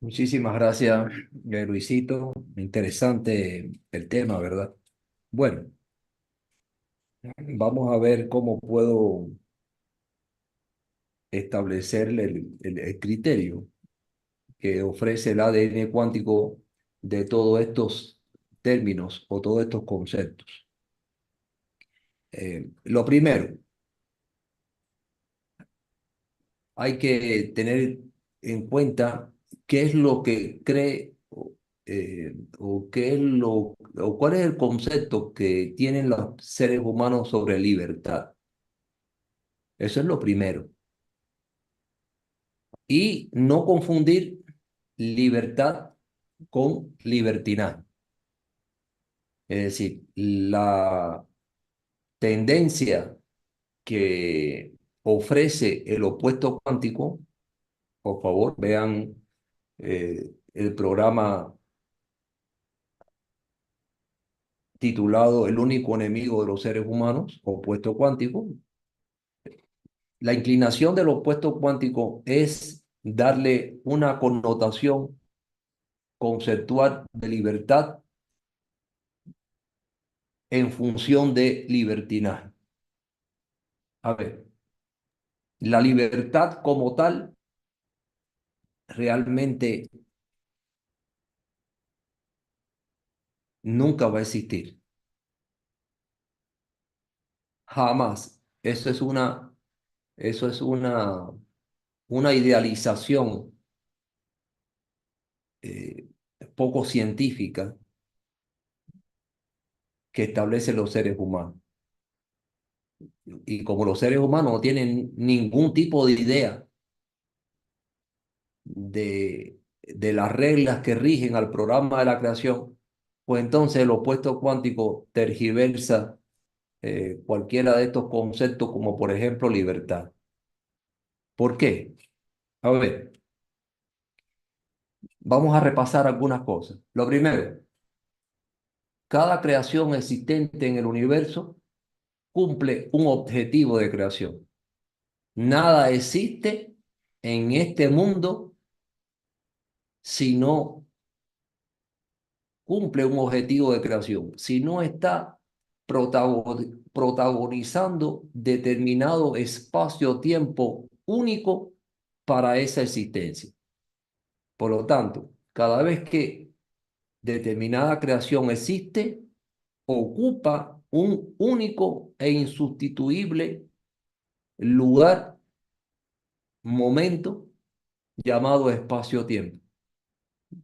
Muchísimas gracias, Luisito. Interesante el tema, ¿verdad? Bueno, vamos a ver cómo puedo establecer el criterio que ofrece el ADN cuántico de todos estos términos o todos estos conceptos. Lo primero, hay que tener en cuenta qué es lo que cree o qué es o cuál es el concepto que tienen los seres humanos sobre libertad. Eso es lo primero. Y no confundir libertad con libertinaje. Es decir, la tendencia que ofrece el opuesto cuántico, por favor, vean el programa titulado El único enemigo de los seres humanos, opuesto cuántico. La inclinación del opuesto cuántico es darle una connotación conceptual de libertad en función de libertinaje. A ver, la libertad como tal realmente nunca va a existir. Jamás. Eso es una idealización eh, poco científica que establecen los seres humanos. Y como los seres humanos no tienen ningún tipo de idea de las reglas que rigen al programa de la creación, pues entonces el opuesto cuántico tergiversa cualquiera de estos conceptos, como por ejemplo libertad. ¿Por qué? A ver, vamos a repasar algunas cosas. Lo primero, cada creación existente en el universo cumple un objetivo de creación. Nada existe en este mundo si no cumple un objetivo de creación, si no está protagonizando determinado espacio-tiempo único para esa existencia. Por lo tanto, cada vez que determinada creación existe, ocupa un único e insustituible lugar, momento llamado espacio-tiempo.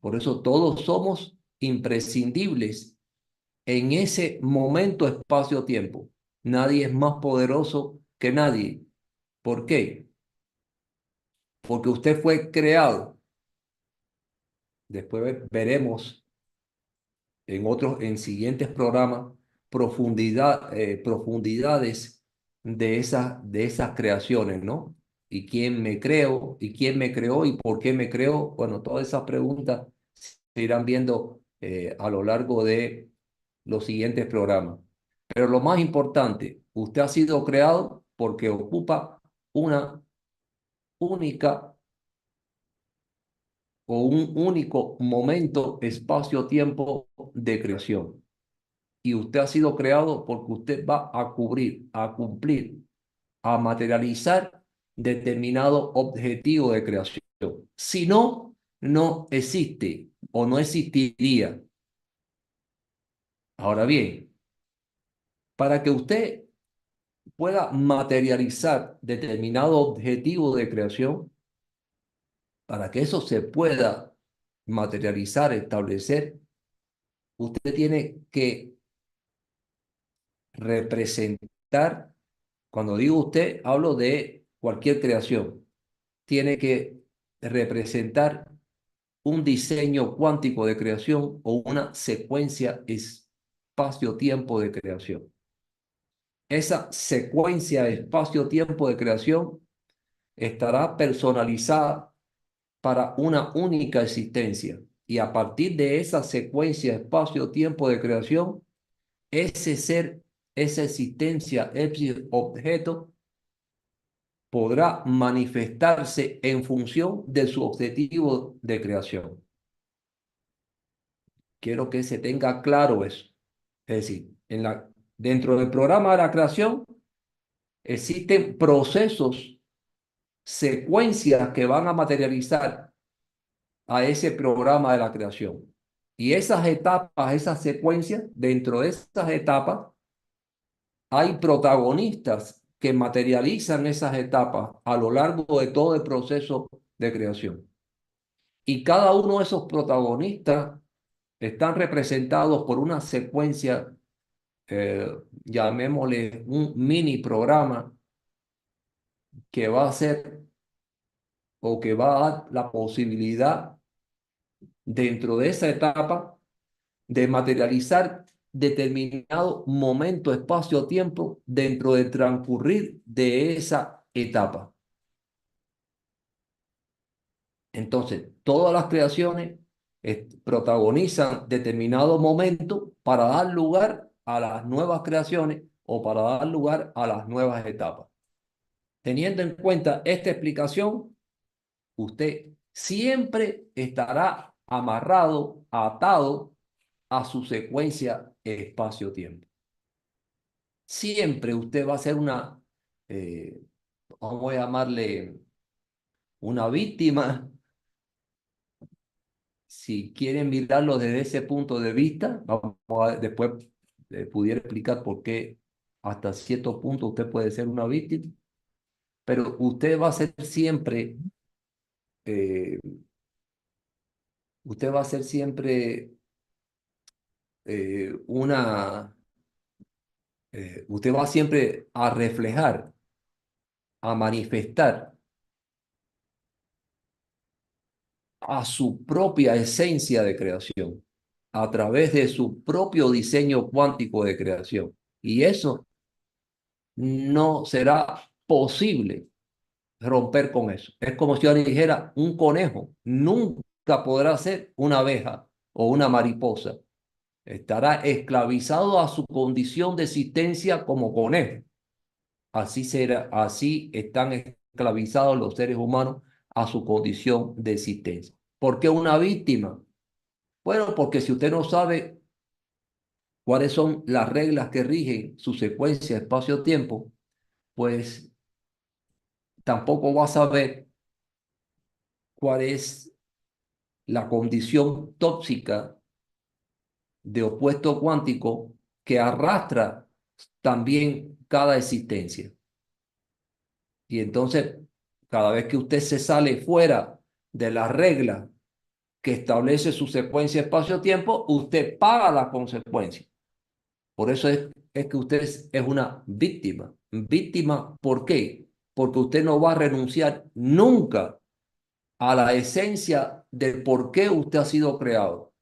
Por eso todos somos imprescindibles en ese momento espacio-tiempo. Nadie es más poderoso que nadie. ¿Por qué? Porque usted fue creado. Después veremos en siguientes programas profundidades de esas creaciones, ¿no? ¿Y quién me creo? ¿Y quién me creó? ¿Y por qué me creó? Bueno, todas esas preguntas se irán viendo a lo largo de los siguientes programas. Pero lo más importante, usted ha sido creado porque ocupa una única o un único momento, espacio-tiempo de creación. Y usted ha sido creado porque usted va a cubrir, a cumplir, a materializar determinado objetivo de creación. Si no, no existe o no existiría. Ahora bien, para que usted pueda materializar determinado objetivo de creación, para que eso se pueda materializar, establecer, usted tiene que representar. Cuando digo usted, hablo de cualquier creación. Tiene que representar un diseño cuántico de creación o una secuencia espacio-tiempo de creación. Esa secuencia espacio-tiempo de creación estará personalizada para una única existencia. Y a partir de esa secuencia espacio-tiempo de creación, ese ser, esa existencia, ese objeto podrá manifestarse en función de su objetivo de creación. Quiero que se tenga claro eso. Es decir, dentro del programa de la creación existen procesos, secuencias que van a materializar a ese programa de la creación. Y esas etapas, esas secuencias, dentro de esas etapas, hay protagonistas que materializan esas etapas a lo largo de todo el proceso de creación. Y cada uno de esos protagonistas están representados por una secuencia, llamémosle un mini programa que va a ser o que va a dar la posibilidad dentro de esa etapa de materializar determinado momento, espacio, tiempo dentro del transcurrir de esa etapa. Entonces, todas las creaciones protagonizan determinado momento para dar lugar a las nuevas creaciones o para dar lugar a las nuevas etapas. Teniendo en cuenta esta explicación, usted siempre estará amarrado, atado a su secuencia espacio-tiempo. Siempre usted va a ser eh, vamos a llamarle una víctima. Si quieren mirarlo desde ese punto de vista, después pudiera explicar por qué hasta cierto punto usted puede ser una víctima, pero usted va a ser siempre, eh, usted va a ser siempre una, usted va siempre a reflejar, a manifestar a su propia esencia de creación, a través de su propio diseño cuántico de creación. Y eso no será posible romper con eso. Es como si yo le dijera, un conejo nunca podrá ser una abeja o una mariposa. Estará esclavizado a su condición de existencia como conejo. Así será, así están esclavizados los seres humanos a su condición de existencia. ¿Por qué una víctima? Bueno, porque si usted no sabe cuáles son las reglas que rigen su secuencia espacio-tiempo, pues tampoco va a saber cuál es la condición tóxica de opuesto cuántico que arrastra también cada existencia. Y entonces, cada vez que usted se sale fuera de la regla que establece su secuencia espacio-tiempo, usted paga la consecuencia. Por eso es que usted es una víctima. Víctima, ¿por qué? Porque usted no va a renunciar nunca a la esencia del por qué usted ha sido creado.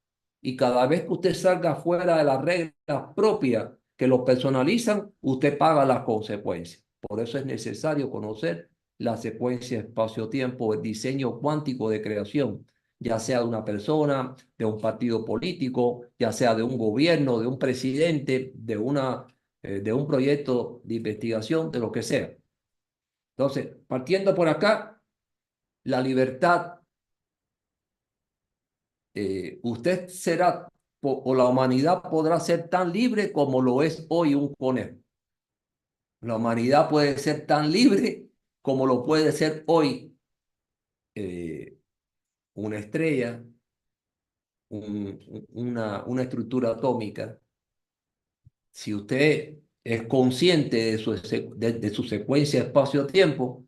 Y cada vez que usted salga fuera de las reglas propias que lo personalizan, usted paga las consecuencias. Por eso es necesario conocer la secuencia espacio-tiempo, el diseño cuántico de creación, ya sea de una persona, de un partido político, ya sea de un gobierno, de un presidente, de un proyecto de investigación, de lo que sea. Entonces, partiendo por acá, la libertad, usted será o la humanidad podrá ser tan libre como lo es hoy un conejo. La humanidad puede ser tan libre como lo puede ser hoy eh, una estrella, una estructura atómica. Si usted es consciente de su secuencia espacio-tiempo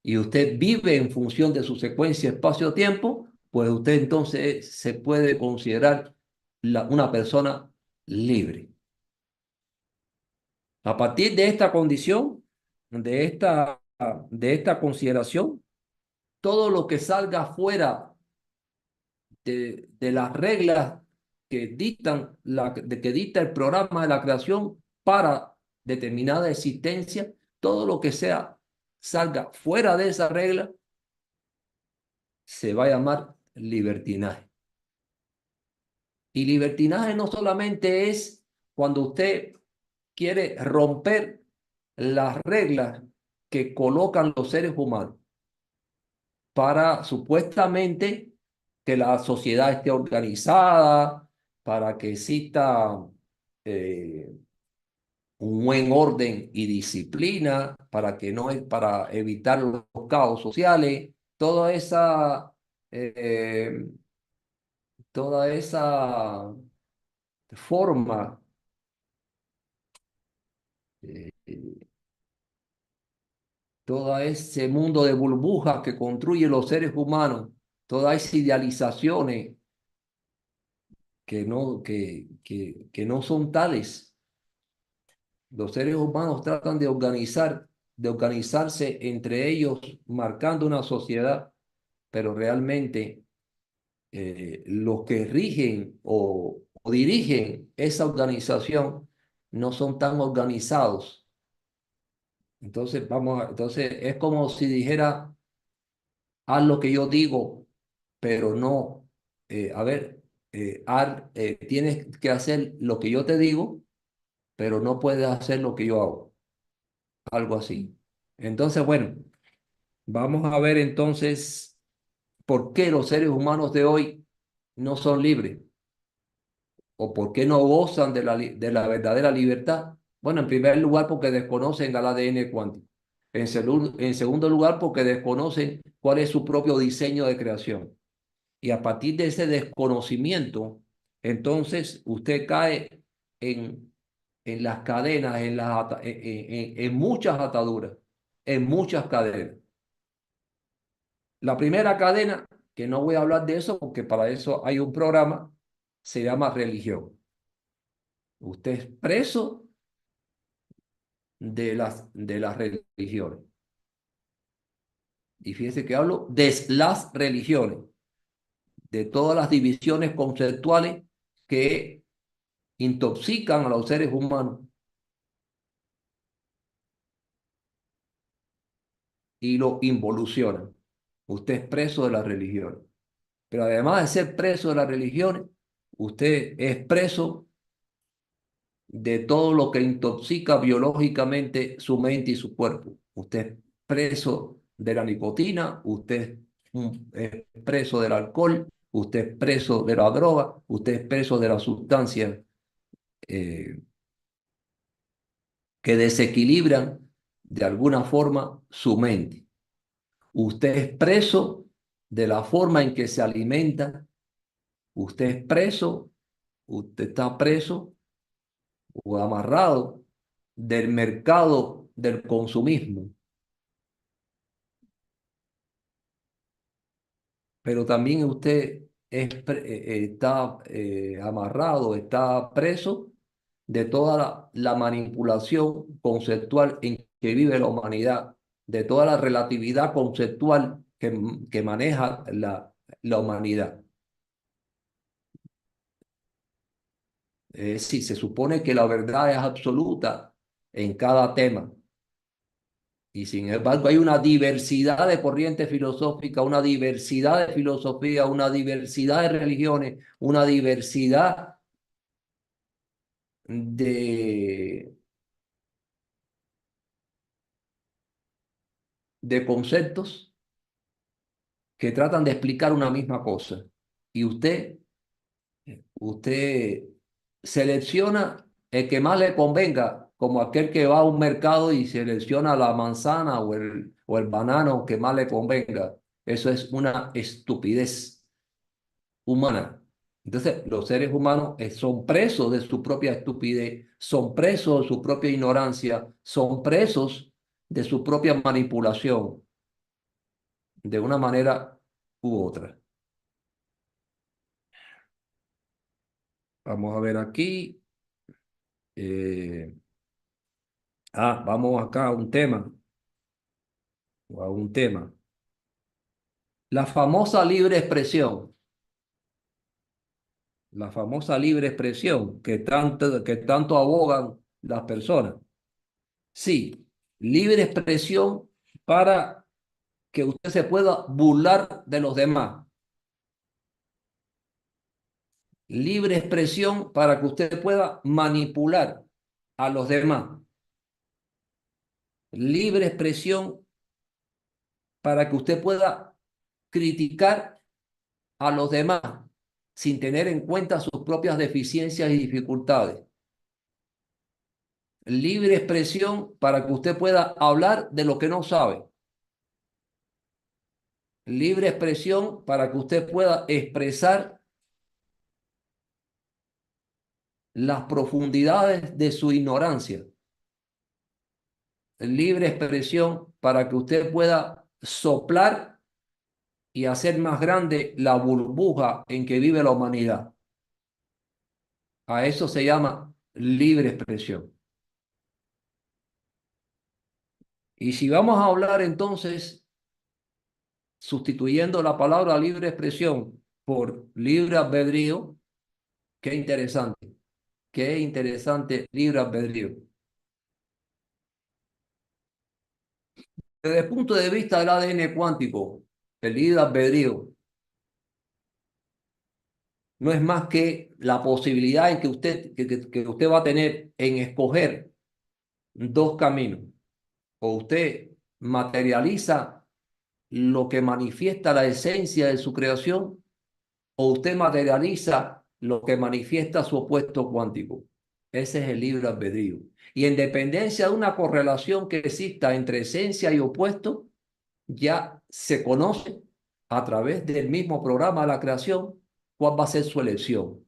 y usted vive en función de su secuencia espacio-tiempo, pues usted entonces se puede considerar una persona libre. A partir de esta condición, de esta consideración, todo lo que salga fuera de las reglas que dicta el programa de la creación para determinada existencia, todo lo que salga fuera de esa regla se va a llamar libertinaje. Y libertinaje no solamente es cuando usted quiere romper las reglas que colocan los seres humanos para supuestamente que la sociedad esté organizada, para que exista eh, un buen orden y disciplina, para que no es para evitar los caos sociales, eh, toda esa forma, eh, todo ese mundo de burbujas que construyen los seres humanos, todas esas idealizaciones que no son tales. Los seres humanos tratan de organizarse entre ellos, marcando una sociedad, pero realmente los que rigen o dirigen esa organización no son tan organizados. Entonces es como si dijera, haz lo que yo digo, pero no, a ver, tienes que hacer lo que yo te digo, pero no puedes hacer lo que yo hago, algo así. Entonces, bueno, vamos a ver entonces por qué los seres humanos de hoy no son libres o por qué no gozan de la verdadera libertad. Bueno, en primer lugar, porque desconocen al ADN cuántico. En segundo lugar, porque desconocen cuál es su propio diseño de creación. Y a partir de ese desconocimiento, entonces usted cae en las cadenas, en muchas ataduras, en muchas cadenas. La primera cadena, que no voy a hablar de eso porque para eso hay un programa, se llama religión. Usted es preso de las religiones. Y fíjese que hablo de las religiones, de todas las divisiones conceptuales que intoxican a los seres humanos y lo involucionan. Usted es preso de las religiones. Pero además de ser preso de las religiones, usted es preso de todo lo que intoxica biológicamente su mente y su cuerpo. Usted es preso de la nicotina, usted es preso del alcohol, usted es preso de la droga, usted es preso de las sustancias eh, que desequilibran de alguna forma su mente. Usted es preso de la forma en que se alimenta, usted es preso, usted está preso o amarrado del mercado del consumismo, pero también usted está amarrado, está preso de toda la manipulación conceptual en que vive la humanidad, de toda la relatividad conceptual que maneja la humanidad. Sí, se supone que la verdad es absoluta en cada tema. Y sin embargo, hay una diversidad de corrientes filosóficas, una diversidad de filosofía, una diversidad de religiones, una diversidad de, de conceptos que tratan de explicar una misma cosa. Y usted selecciona el que más le convenga, como aquel que va a un mercado y selecciona la manzana o el banano que más le convenga. Eso es una estupidez humana. Entonces, los seres humanos son presos de su propia estupidez, son presos de su propia ignorancia, son presos de su propia manipulación, de una manera u otra. Vamos a ver aquí. eh, vamos acá a un tema. La famosa libre expresión, la famosa libre expresión que tanto abogan las personas. Sí, libre expresión para que usted se pueda burlar de los demás. Libre expresión para que usted pueda manipular a los demás. libre expresión para que usted pueda criticar a los demás sin tener en cuenta sus propias deficiencias y dificultades. Libre expresión para que usted pueda hablar de lo que no sabe. Libre expresión para que usted pueda expresar las profundidades de su ignorancia. Libre expresión para que usted pueda soplar y hacer más grande la burbuja en que vive la humanidad. A eso se llama libre expresión. Y si vamos a hablar entonces, sustituyendo la palabra libre expresión por libre albedrío, qué interesante libre albedrío. Desde el punto de vista del ADN cuántico, el libre albedrío no es más que la posibilidad en que usted va a tener en escoger dos caminos. O usted materializa lo que manifiesta la esencia de su creación, o usted materializa lo que manifiesta su opuesto cuántico. Ese es el libre albedrío. Y en dependencia de una correlación que exista entre esencia y opuesto, ya se conoce a través del mismo programa de la creación cuál va a ser su elección.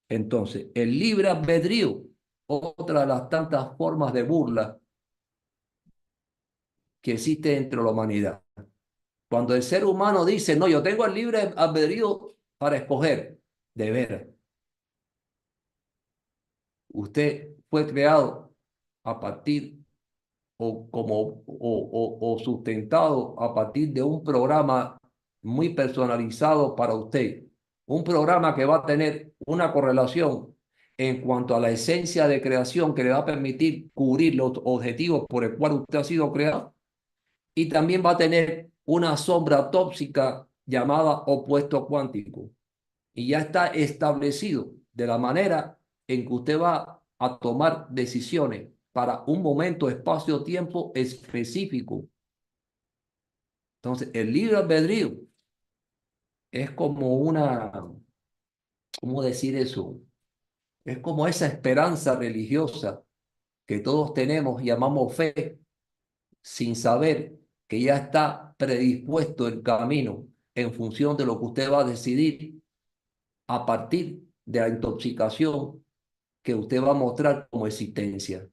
Entonces, el libre albedrío, otra de las tantas formas de burla que existe dentro de la humanidad. Cuando el ser humano dice, no, yo tengo el libre albedrío para escoger, de veras, usted fue creado a partir o sustentado a partir de un programa muy personalizado para usted. Un programa que va a tener una correlación en cuanto a la esencia de creación que le va a permitir cubrir los objetivos por el cual usted ha sido creado y también va a tener una sombra tóxica llamada opuesto cuántico. Y ya está establecido de la manera en que usted va a tomar decisiones para un momento, espacio, tiempo específico. Entonces, el libre albedrío es como ¿cómo decir eso? Es como esa esperanza religiosa que todos tenemos, llamamos fe, sin saber que ya está predispuesto el camino en función de lo que usted va a decidir a partir de la intoxicación que usted va a mostrar como existencia.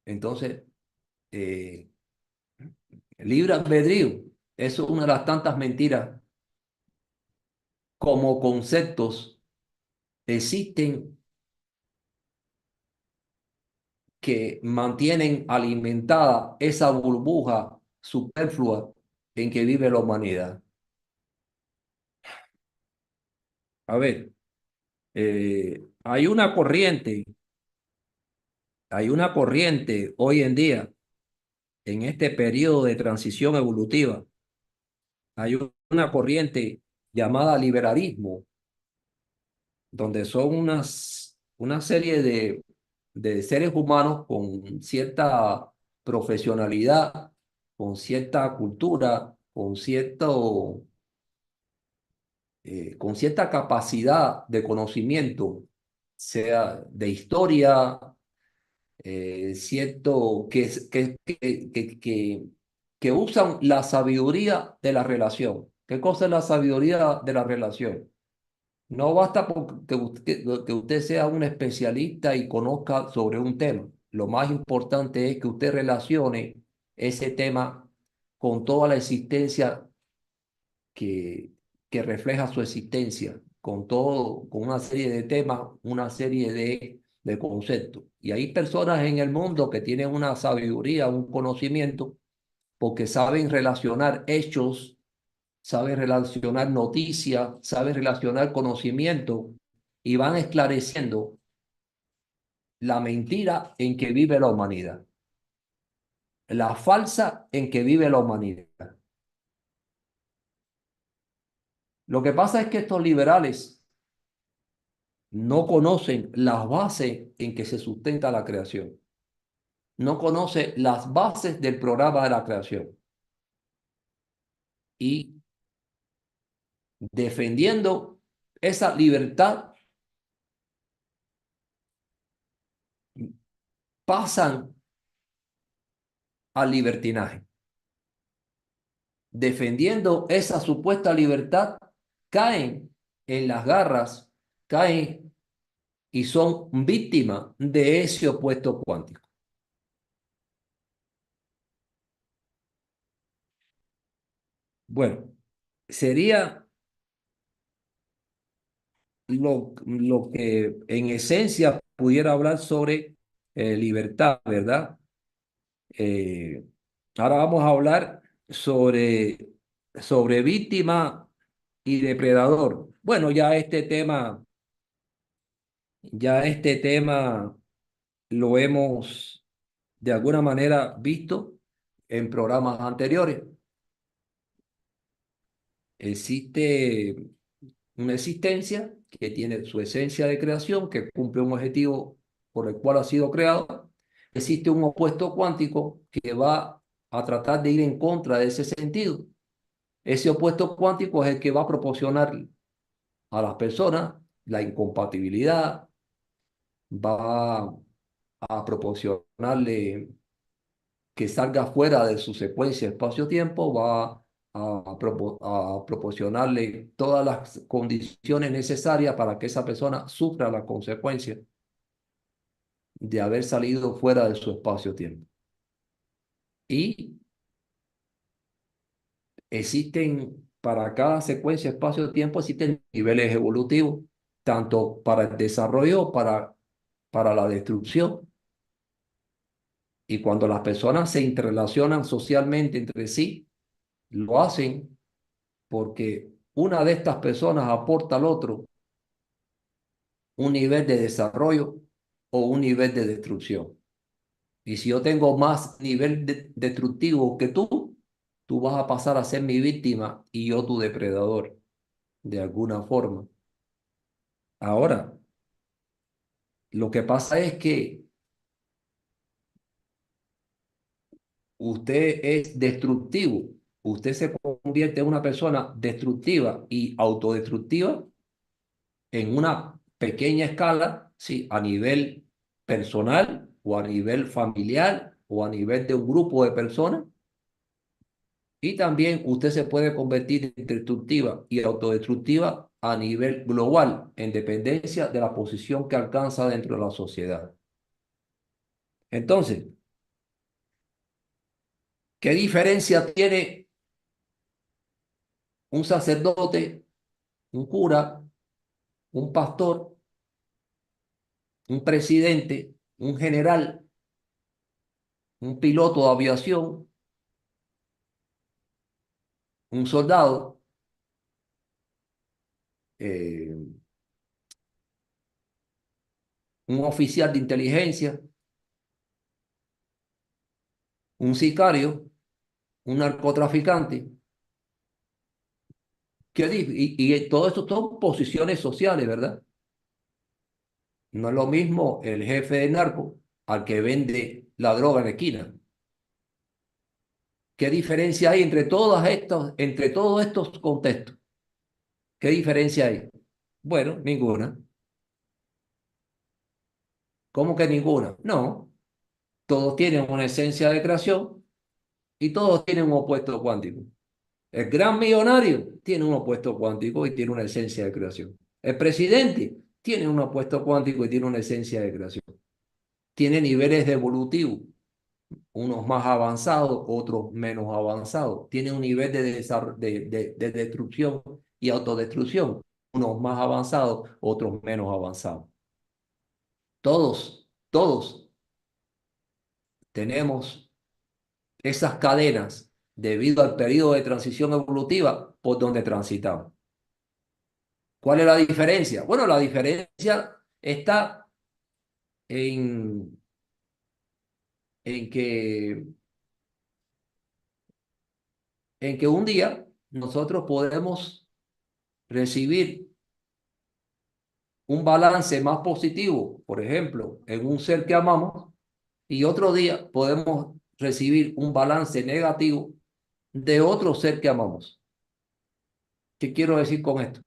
Entonces, eh, libre albedrío, eso es una de las tantas mentiras. Como conceptos existen que mantienen alimentada esa burbuja superflua en que vive la humanidad. A ver, hay una corriente hoy en día, en este periodo de transición evolutiva, hay una corriente llamada liberalismo, donde son una serie de seres humanos con cierta profesionalidad, con cierta cultura, con cierta capacidad de conocimiento, sea de historia, cierto, que usan la sabiduría de la relación. ¿Qué cosa es la sabiduría de la relación? No basta con que usted sea un especialista y conozca sobre un tema. Lo más importante es que usted relacione ese tema con toda la existencia que, que refleja su existencia, con todo, con una serie de temas, una serie de conceptos. Y hay personas en el mundo que tienen una sabiduría, un conocimiento, porque saben relacionar hechos, saben relacionar noticias, saben relacionar conocimiento y van esclareciendo la mentira en que vive la humanidad, la falsa en que vive la humanidad. Lo que pasa es que estos liberales no conocen las bases en que se sustenta la creación. no conoce las bases del programa de la creación. Y defendiendo esa libertad, pasan al libertinaje. Defendiendo esa supuesta libertad, caen en las garras, caen y son víctimas de ese opuesto cuántico. Bueno, sería lo que en esencia pudiera hablar sobre libertad, ¿verdad? Eh, Ahora vamos a hablar sobre víctima y depredador. Bueno, ya este tema lo hemos de alguna manera visto en programas anteriores. Existe una existencia que tiene su esencia de creación, que cumple un objetivo por el cual ha sido creado. Existe un opuesto cuántico que va a tratar de ir en contra de ese sentido. Ese opuesto cuántico es el que va a proporcionar a las personas la incompatibilidad, va a proporcionarle que salga fuera de su secuencia espacio-tiempo, va a proporcionarle todas las condiciones necesarias para que esa persona sufra las consecuencias de haber salido fuera de su espacio-tiempo. Y existen, para cada secuencia espacio-tiempo, existen niveles evolutivos, tanto para el desarrollo, para la destrucción. Y cuando las personas se interrelacionan socialmente entre sí, lo hacen porque una de estas personas aporta al otro un nivel de desarrollo o un nivel de destrucción. Y si yo tengo más nivel destructivo que tú vas a pasar a ser mi víctima y yo tu depredador, de alguna forma. Ahora, lo que pasa es que usted es destructivo, usted se convierte en una persona destructiva y autodestructiva en una pequeña escala, sí, a nivel personal o a nivel familiar o a nivel de un grupo de personas. Y también usted se puede convertir en destructiva y autodestructiva a nivel global, en dependencia de la posición que alcanza dentro de la sociedad. Entonces, ¿qué diferencia tiene un sacerdote, un cura, un pastor, un presidente, un general, un piloto de aviación, un soldado, eh, un oficial de inteligencia, un sicario, un narcotraficante? Y todo esto son posiciones sociales, ¿verdad? No es lo mismo el jefe de narco al que vende la droga en la esquina. ¿Qué diferencia hay entre todos estos contextos? ¿Qué diferencia hay? Bueno, ninguna. ¿Cómo que ninguna? No, todos tienen una esencia de creación y todos tienen un opuesto cuántico. El gran millonario tiene un opuesto cuántico y tiene una esencia de creación. El presidente tiene un opuesto cuántico y tiene una esencia de creación. Tiene niveles de evolutivo, unos más avanzados, otros menos avanzados. Tiene un nivel de destrucción y autodestrucción, unos más avanzados, otros menos avanzados. Todos tenemos esas cadenas debido al periodo de transición evolutiva por donde transitamos. ¿Cuál es la diferencia? Bueno, la diferencia está en, en que, en que un día nosotros podemos recibir un balance más positivo, por ejemplo, en un ser que amamos, y otro día podemos recibir un balance negativo de otro ser que amamos. ¿Qué quiero decir con esto?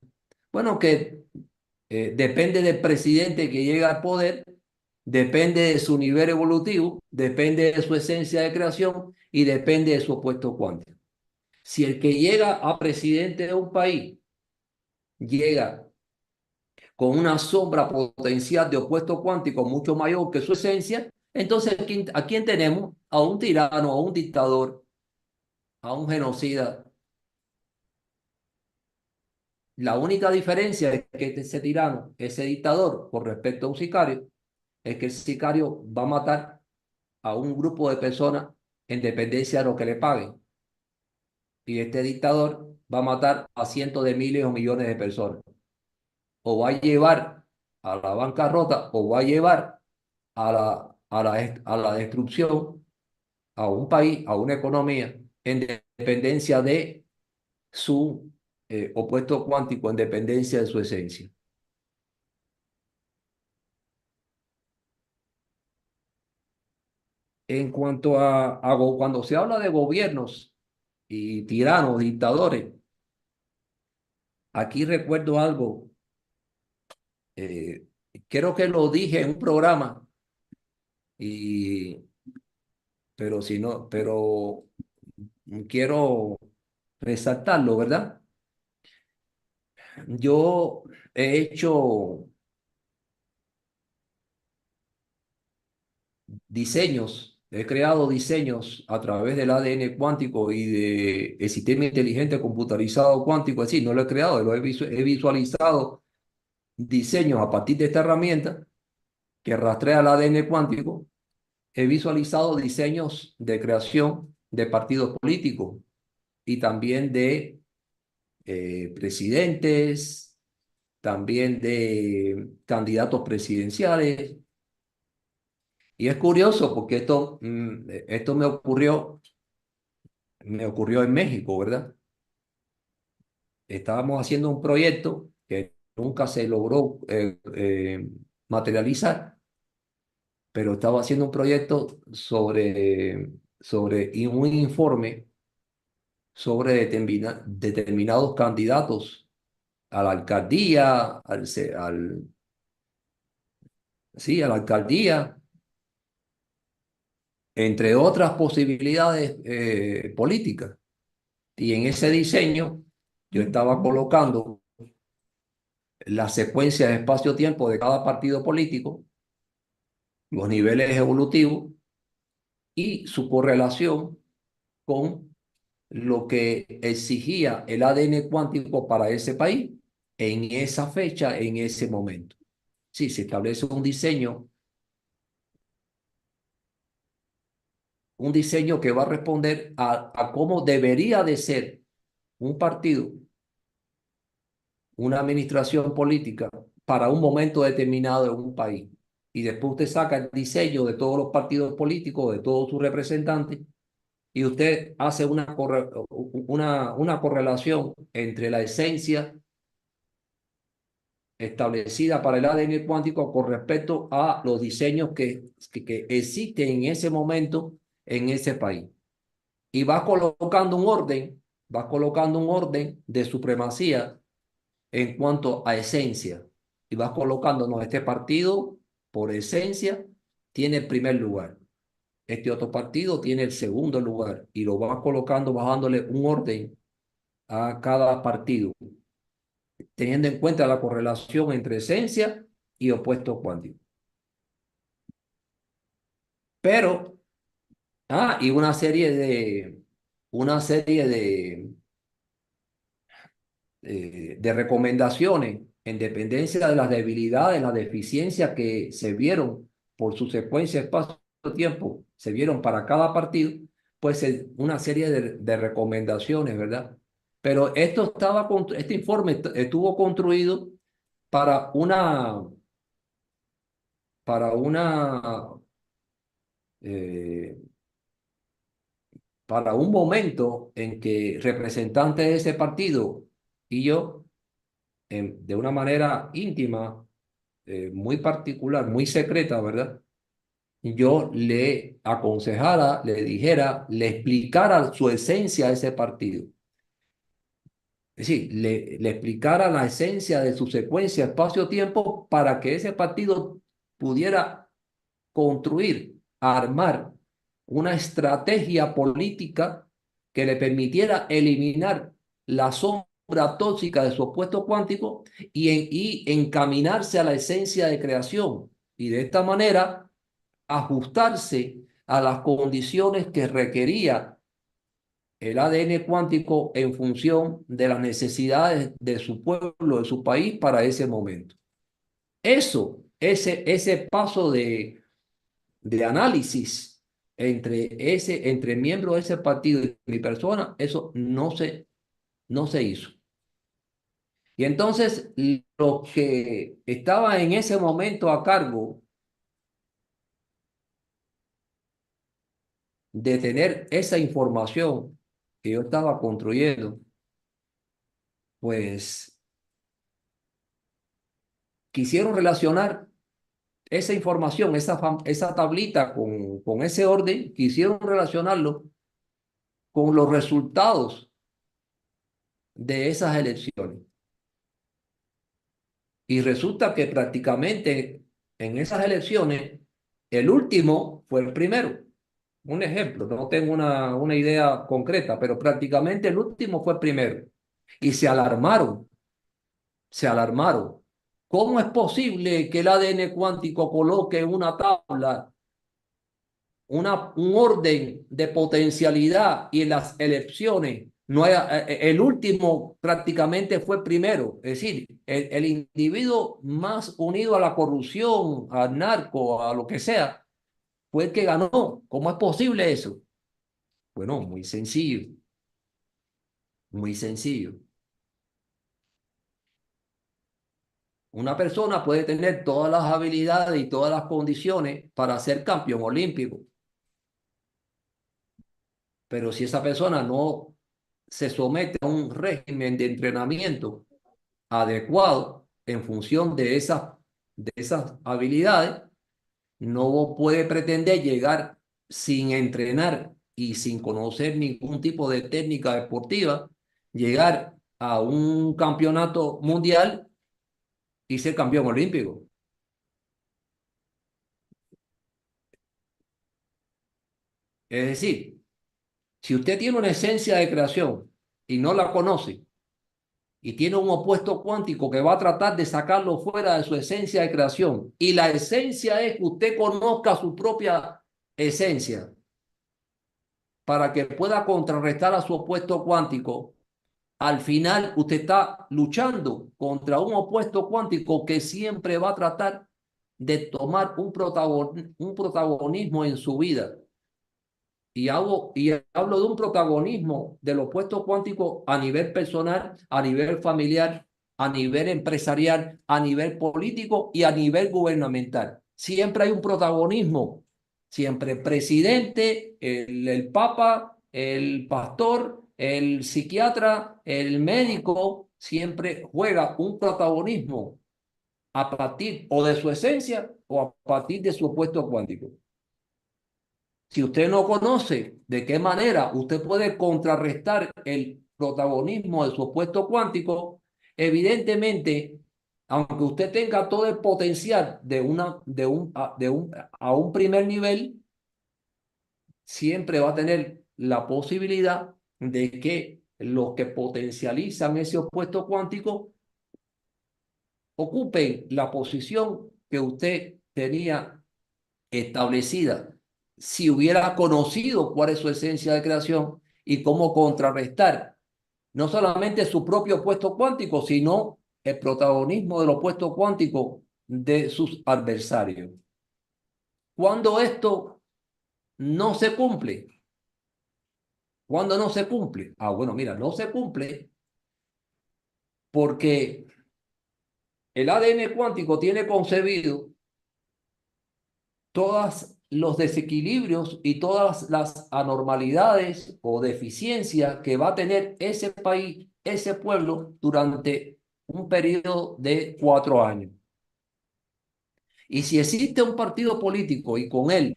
Bueno, que depende del presidente que llega al poder, depende de su nivel evolutivo, depende de su esencia de creación y depende de su opuesto cuántico. Si el que llega a presidente de un país llega con una sombra potencial de opuesto cuántico mucho mayor que su esencia, entonces ¿a quién tenemos? A un tirano, a un dictador, a un genocida. La única diferencia es que ese tirano, ese dictador, con respecto a un sicario, es que el sicario va a matar a un grupo de personas en dependencia de lo que le paguen. Y este dictador va a matar a cientos de miles o millones de personas. O va a llevar a la bancarrota o va a llevar a la destrucción a un país, a una economía, en dependencia de su opuesto cuántico, en dependencia de su esencia. En cuanto cuando se habla de gobiernos y tiranos, dictadores, aquí recuerdo algo, eh, creo que lo dije en un programa, y, pero si no, pero quiero resaltarlo, ¿verdad? Yo he hecho diseños, he creado diseños a través del ADN cuántico y del sistema inteligente computarizado cuántico, es decir, no lo he creado, he visualizado diseños a partir de esta herramienta que rastrea el ADN cuántico. He visualizado diseños de creación de partidos políticos y también de presidentes, también de candidatos presidenciales. Y es curioso porque esto me ocurrió en México, ¿verdad? Estábamos haciendo un proyecto que nunca se logró materializar, pero estaba haciendo un proyecto sobre un informe sobre determinados candidatos a la alcaldía, sí, a la alcaldía, entre otras posibilidades políticas. Y en ese diseño yo estaba colocando la secuencia de espacio-tiempo de cada partido político, los niveles evolutivos y su correlación con lo que exigía el ADN cuántico para ese país en esa fecha, en ese momento. Sí, se establece un diseño que va a responder a cómo debería de ser un partido, una administración política para un momento determinado en un país. Y después usted saca el diseño de todos los partidos políticos, de todos sus representantes, y usted hace una correlación entre la esencia establecida para el ADN cuántico con respecto a los diseños que existen en ese momento en ese país. Y vas colocando un orden de supremacía en cuanto a esencia. Y vas colocándonos este partido, por esencia, tiene el primer lugar. Este otro partido tiene el segundo lugar. Y lo vas colocando, bajándole un orden a cada partido, teniendo en cuenta la correlación entre esencia y opuesto cuántico. Pero, y una serie de recomendaciones en dependencia de las debilidades, las deficiencias que se vieron por su secuencia espacio-tiempo, se vieron para cada partido, pues una serie de recomendaciones, ¿verdad? Pero este informe estuvo construido para una, para una, eh, para un momento en que representantes de ese partido y yo, de una manera íntima, muy particular, muy secreta, ¿verdad? yo le aconsejara, le dijera, le explicara su esencia a ese partido. Es decir, le explicara la esencia de su secuencia espacio-tiempo para que ese partido pudiera construir, armar una estrategia política que le permitiera eliminar la sombra tóxica de su opuesto cuántico y encaminarse a la esencia de creación. Y de esta manera ajustarse a las condiciones que requería el ADN cuántico en función de las necesidades de su pueblo, de su país para ese momento. Ese paso de análisis entre miembros de ese partido y mi persona, eso no se hizo. Y entonces, los que estaban en ese momento a cargo de tener esa información que yo estaba construyendo, pues quisieron relacionar esa información, esa tablita con ese orden, quisieron relacionarlo con los resultados de esas elecciones. Y resulta que prácticamente en esas elecciones, el último fue el primero. Un ejemplo, no tengo una idea concreta, pero prácticamente el último fue el primero. Y se alarmaron. ¿Cómo es posible que el ADN cuántico coloque en una tabla un orden de potencialidad y en las elecciones no hay, el último prácticamente fue primero? Es decir, el individuo más unido a la corrupción, al narco, a lo que sea, fue el que ganó? ¿Cómo es posible eso? Bueno, muy sencillo, muy sencillo. Una persona puede tener todas las habilidades y todas las condiciones para ser campeón olímpico, pero si esa persona no se somete a un régimen de entrenamiento adecuado en función de esas habilidades, no puede pretender llegar sin entrenar y sin conocer ningún tipo de técnica deportiva, llegar a un campeonato mundial y ser campeón olímpico. Es decir, si usted tiene una esencia de creación y no la conoce, y tiene un opuesto cuántico que va a tratar de sacarlo fuera de su esencia de creación, y la esencia es que usted conozca su propia esencia para que pueda contrarrestar a su opuesto cuántico, al final usted está luchando contra un opuesto cuántico que siempre va a tratar de tomar un protagonismo en su vida. Y hablo de un protagonismo del opuesto cuántico a nivel personal, a nivel familiar, a nivel empresarial, a nivel político y a nivel gubernamental. Siempre hay un protagonismo. Siempre el presidente, el papa, el pastor, el psiquiatra, el médico, siempre juega un protagonismo a partir o de su esencia o a partir de su opuesto cuántico. Si usted no conoce de qué manera usted puede contrarrestar el protagonismo de su opuesto cuántico, evidentemente, aunque usted tenga todo el potencial a un primer nivel, siempre va a tener la posibilidad de que los que potencializan ese opuesto cuántico ocupen la posición que usted tenía establecida. Si hubiera conocido cuál es su esencia de creación y cómo contrarrestar no solamente su propio opuesto cuántico, sino el protagonismo del opuesto cuántico de sus adversarios. Cuando esto no se cumple, cuando no se cumple, bueno, mira, no se cumple porque el ADN cuántico tiene concebido todos los desequilibrios y todas las anormalidades o deficiencias que va a tener ese país, ese pueblo, durante un periodo de 4 años. Y si existe un partido político y con él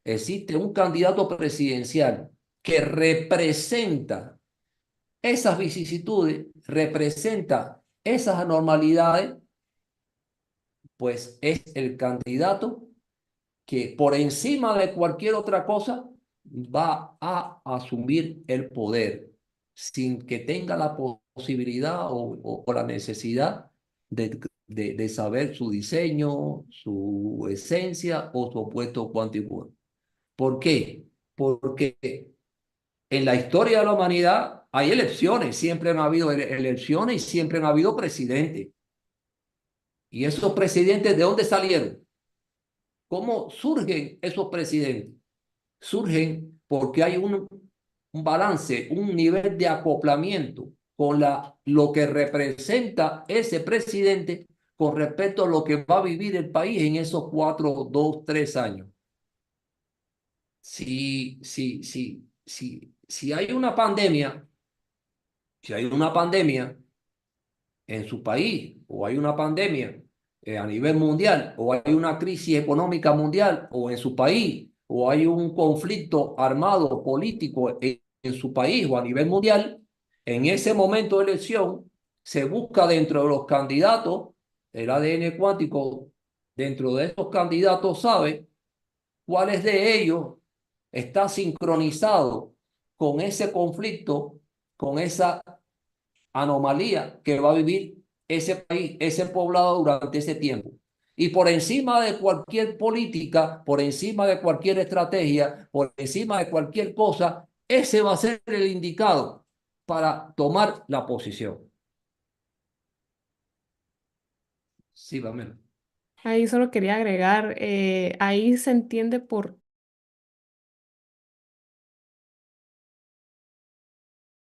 existe un candidato presidencial que representa esas vicisitudes, representa esas anormalidades, pues es el candidato que por encima de cualquier otra cosa va a asumir el poder sin que tenga la posibilidad o la necesidad de saber su diseño, su esencia o su opuesto cuántico. ¿Por qué? Porque en la historia de la humanidad hay elecciones, siempre han habido elecciones y siempre han habido presidentes. ¿Y esos presidentes de dónde salieron? ¿Cómo surgen esos presidentes? Surgen porque hay un balance, un nivel de acoplamiento con lo que representa ese presidente con respecto a lo que va a vivir el país en esos 4, 2, 3 años. Si hay una pandemia, si hay una pandemia en su país, o hay una pandemia a nivel mundial, o hay una crisis económica mundial, o en su país, o hay un conflicto armado político en su país o a nivel mundial, en ese momento de elección se busca dentro de los candidatos, el ADN cuántico dentro de esos candidatos sabe cuáles de ellos está sincronizado con ese conflicto, con esa anomalía que va a vivir ese país, ese poblado durante ese tiempo. Y por encima de cualquier política, por encima de cualquier estrategia, por encima de cualquier cosa, ese va a ser el indicado para tomar la posición. Sí, Pamela. Ahí solo quería agregar, ahí se entiende por